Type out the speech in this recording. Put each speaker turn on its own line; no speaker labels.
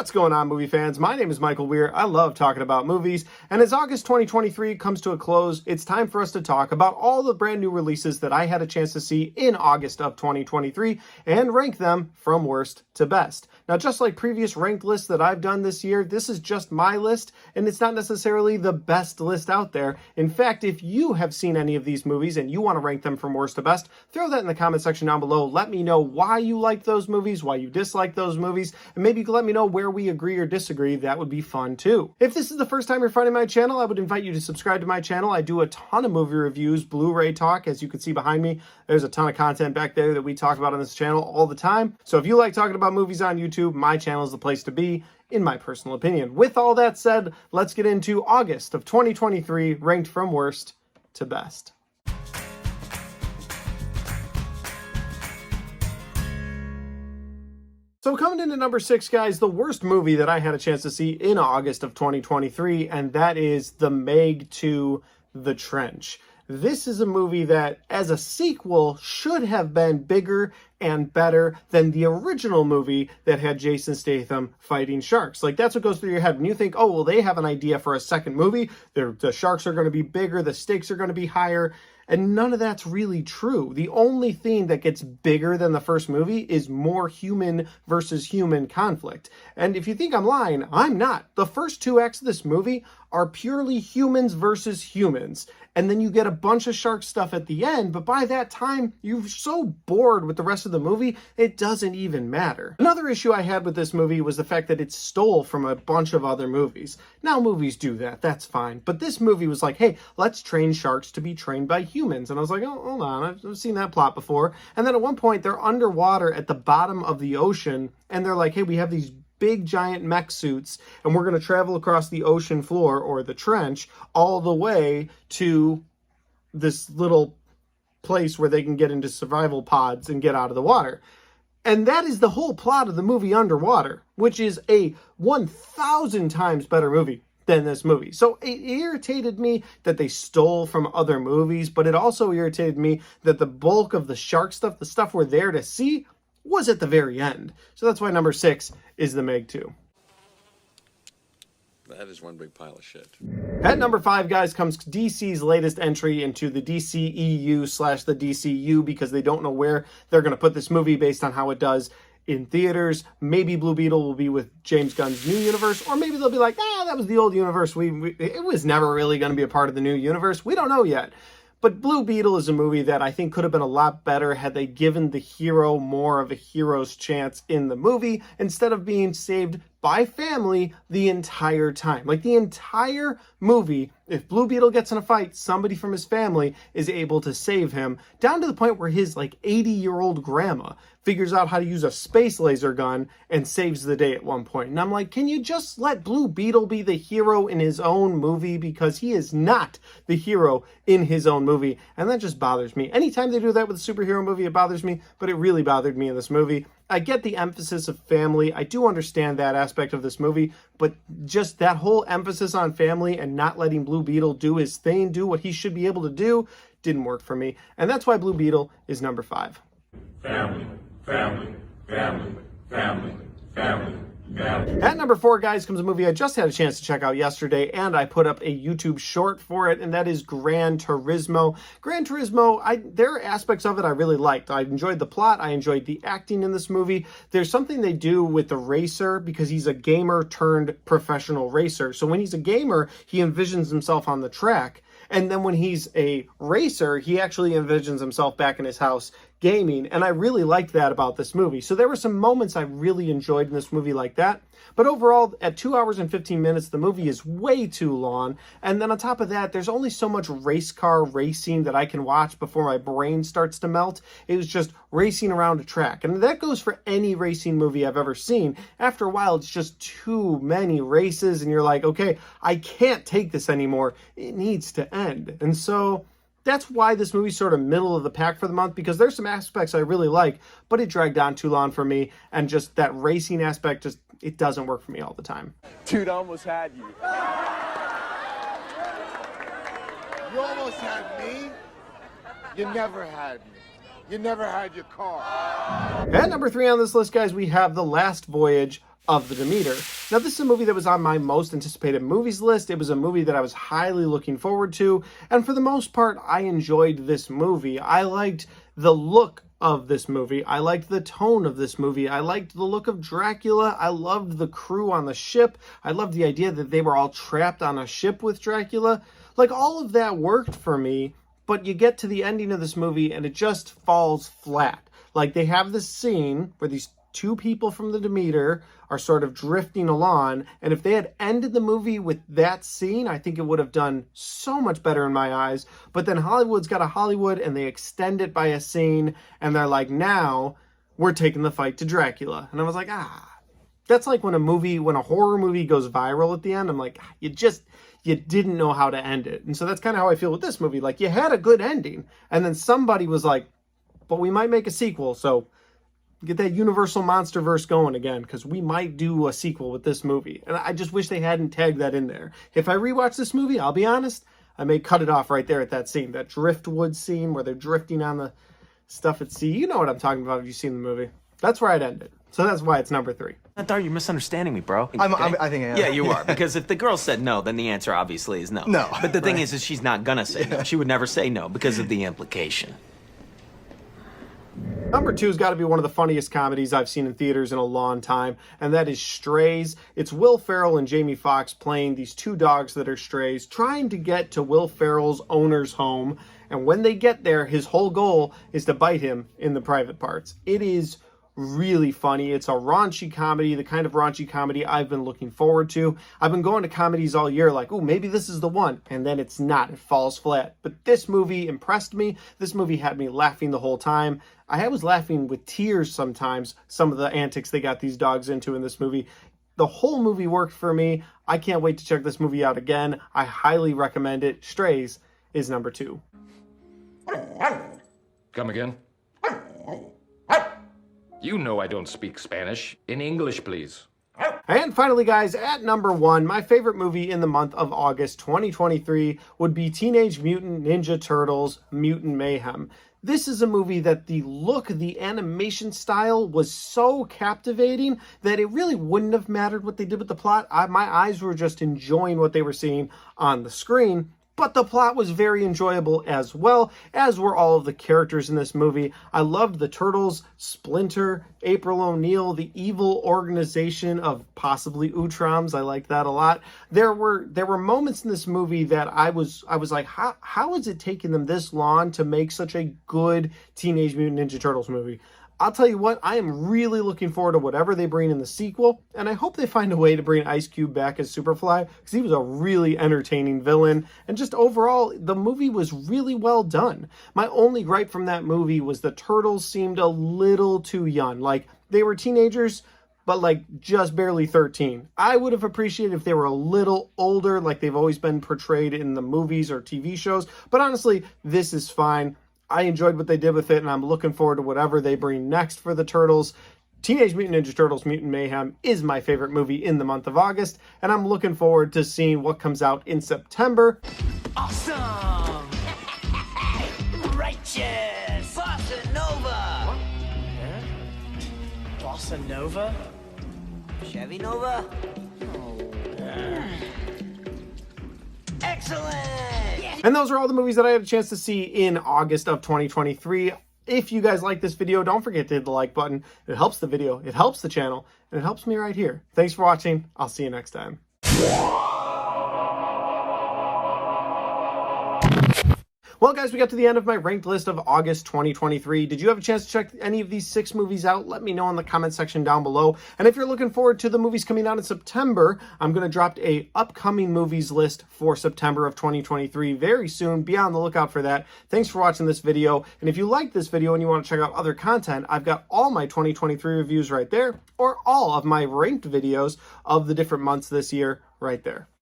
What's going on, movie fans? My name is Michael Weer. I love talking about movies, and as August 2023 comes to a close, it's time for us to talk about all the brand new releases that I had a chance to see in August of 2023 and rank them from worst to best. Now, just like previous ranked lists that I've done this year, this is just my list, and it's not necessarily the best list out there. In fact, if you have seen any of these movies and you want to rank them from worst to best, throw that in the comment section down below. Let me know why you like those movies, why you dislike those movies, and maybe you can let me know where we agree or disagree. That would be fun too. If this is the first time you're finding my channel, I would invite you to subscribe to my channel. I do a ton of movie reviews, Blu-ray talk, as you can see behind me. There's a ton of content back there that we talk about on this channel all the time. So if you like talking about movies on YouTube, my channel is the place to be, in my personal opinion. With all that said, let's get into August of 2023, ranked from worst to best. So coming into number 6, guys, the worst movie that I had a chance to see in August of 2023, and that is The Meg 2: The Trench. This is a movie that, as a sequel, should have been bigger and better than the original movie that had Jason Statham fighting sharks. Like, that's what goes through your head when you think, oh, well, they have an idea for a second movie. The sharks are going to be bigger, the stakes are going to be higher. And none of that's really true. The only thing that gets bigger than the first movie is more human versus human conflict. And if you think I'm lying, I'm not. The first 2 acts of this movie are purely humans versus humans. And then you get a bunch of shark stuff at the end, but by that time, you're so bored with the rest of the movie, it doesn't even matter. Another issue I had with this movie was the fact that it stole from a bunch of other movies. Now, movies do that, that's fine. But this movie was like, hey, let's train sharks to be trained by humans. And I was like, oh, hold on, I've seen that plot before. And then at one point, they're underwater at the bottom of the ocean, and they're like, hey, we have these big giant mech suits, and we're going to travel across the ocean floor, or the trench, all the way to this little place where they can get into survival pods and get out of the water. And that is the whole plot of the movie Underwater, which is a 1,000 times better movie than this movie. So it irritated me that they stole from other movies, but it also irritated me that the bulk of the shark stuff, the stuff we're there to see, was at the very end. So that's why number 6 is The Meg 2.
That is one big pile of shit.
At number 5, guys, comes DC's latest entry into the DCEU / the DCU, because they don't know where they're going to put this movie based on how it does in theaters. Maybe Blue Beetle will be with James Gunn's new universe, or maybe they'll be like, that was the old universe. It was never really going to be a part of the new universe. We don't know yet. But Blue Beetle is a movie that I think could have been a lot better had they given the hero more of a hero's chance in the movie, instead of being saved by family the entire time. Like, the entire movie, if Blue Beetle gets in a fight, somebody from his family is able to save him, down to the point where his, 80-year-old grandma figures out how to use a space laser gun and saves the day at one point. And I'm like, can you just let Blue Beetle be the hero in his own movie? Because he is not the hero in his own movie, and that just bothers me. Anytime they do that with a superhero movie, it bothers me, but it really bothered me in this movie. I get the emphasis of family. I do understand that aspect of this movie, but just that whole emphasis on family and not letting Blue Beetle do his thing, do what he should be able to do, didn't work for me. And that's why Blue Beetle is number 5.
Family, family, family, family, family.
At number 4, guys, comes a movie I just had a chance to check out yesterday, and I put up a YouTube short for it, and that is Gran Turismo. Gran Turismo, there are aspects of it I really liked. I enjoyed the plot. I enjoyed the acting in this movie. There's something they do with the racer, because he's a gamer turned professional racer. So when he's a gamer, he envisions himself on the track. And then when he's a racer, he actually envisions himself back in his house gaming. And I really liked that about this movie. So there were some moments I really enjoyed in this movie like that. But overall, at 2 hours and 15 minutes, the movie is way too long. And then on top of that, there's only so much race car racing that I can watch before my brain starts to melt. It was just racing around a track. And that goes for any racing movie I've ever seen. After a while, it's just too many races. And you're like, okay, I can't take this anymore. It needs to end. And so that's why this movie's sort of middle of the pack for the month, because there's some aspects I really like, but it dragged on too long for me. And just that racing aspect, it doesn't work for me all the time.
Dude, I almost had you.
You almost had me. You never had me. You never had your car.
At number 3 on this list, guys, we have The Last Voyage of the Demeter. Now, this is a movie that was on my most anticipated movies list. It was a movie that I was highly looking forward to, and for the most part, I enjoyed this movie. I liked the look of this movie. I liked the tone of this movie. I liked the look of Dracula. I loved the crew on the ship. I loved the idea that they were all trapped on a ship with Dracula. Like, all of that worked for me, but you get to the ending of this movie and it just falls flat. Like, they have this scene where these two people from the Demeter are sort of drifting along, and if they had ended the movie with that scene, I think it would have done so much better in my eyes. But then Hollywood's got a Hollywood, and they extend it by a scene, and they're like, now we're taking the fight to Dracula. And I was like, that's like when a horror movie goes viral at the end. I'm like, you didn't know how to end it. And so that's kind of how I feel with this movie. Like, you had a good ending, and then somebody was like, but we might make a sequel, so get that Universal Monsterverse going again, because we might do a sequel with this movie. And I just wish they hadn't tagged that in there. If I rewatch this movie, I'll be honest, I may cut it off right there at that scene, that driftwood scene where they're drifting on the stuff at sea. You know what I'm talking about if you've seen the movie. That's where I'd end it. So that's why it's number 3.
I thought you're misunderstanding me, bro.
I think I am.
Yeah, you are. Because if the girl said no, then the answer obviously is no.
No.
But the thing is she's not gonna say no. She would never say no because of the implication.
Number 2 has got to be one of the funniest comedies I've seen in theaters in a long time, and that is Strays. It's Will Ferrell and Jamie Foxx playing these two dogs that are strays, trying to get to Will Ferrell's owner's home, and when they get there, his whole goal is to bite him in the private parts. It is really funny. It's a raunchy comedy, the kind of raunchy comedy I've been looking forward to. I've been going to comedies all year like, oh, maybe this is the one, and then it's not. It falls flat. But this movie impressed me. This movie had me laughing the whole time. I was laughing with tears sometimes, some of the antics they got these dogs into in this movie. The whole movie worked for me. I can't wait to check this movie out again. I highly recommend it. Strays is number 2.
Come again? You know I don't speak Spanish. In English, please.
And finally, guys, at number 1, my favorite movie in the month of August 2023 would be Teenage Mutant Ninja Turtles Mutant Mayhem. This is a movie that the look, the animation style was so captivating that it really wouldn't have mattered what they did with the plot. My eyes were just enjoying what they were seeing on the screen. But the plot was very enjoyable as well, as were all of the characters in this movie. I loved the Turtles, Splinter, April O'Neil, the evil organization of possibly Utroms. I liked that a lot. There were moments in this movie that I was like, how is it taking them this long to make such a good Teenage Mutant Ninja Turtles movie? I'll tell you what, I am really looking forward to whatever they bring in the sequel, and I hope they find a way to bring Ice Cube back as Superfly, because he was a really entertaining villain, and just overall, the movie was really well done. My only gripe from that movie was the Turtles seemed a little too young. Like, they were teenagers, but like just barely 13. I would have appreciated if they were a little older, like they've always been portrayed in the movies or TV shows, but honestly, this is fine. I enjoyed what they did with it, and I'm looking forward to whatever they bring next for the Turtles. Teenage Mutant Ninja Turtles Mutant Mayhem is my favorite movie in the month of August, and I'm looking forward to seeing what comes out in September.
Awesome! Righteous! Bossa Nova! What? Huh? Bossa Nova? Chevy Nova? Excellent!
And those are all the movies that I had a chance to see in August of 2023. If you guys like this video, don't forget to hit the like button. It helps the video, it helps the channel, and it helps me right here. Thanks for watching. I'll see you next time. Well, guys, we got to the end of my ranked list of August 2023. Did you have a chance to check any of these 6 movies out? Let me know in the comment section down below. And if you're looking forward to the movies coming out in September, I'm going to drop a upcoming movies list for September of 2023 very soon. Be on the lookout for that. Thanks for watching this video. And if you like this video and you want to check out other content, I've got all my 2023 reviews right there, or all of my ranked videos of the different months this year right there.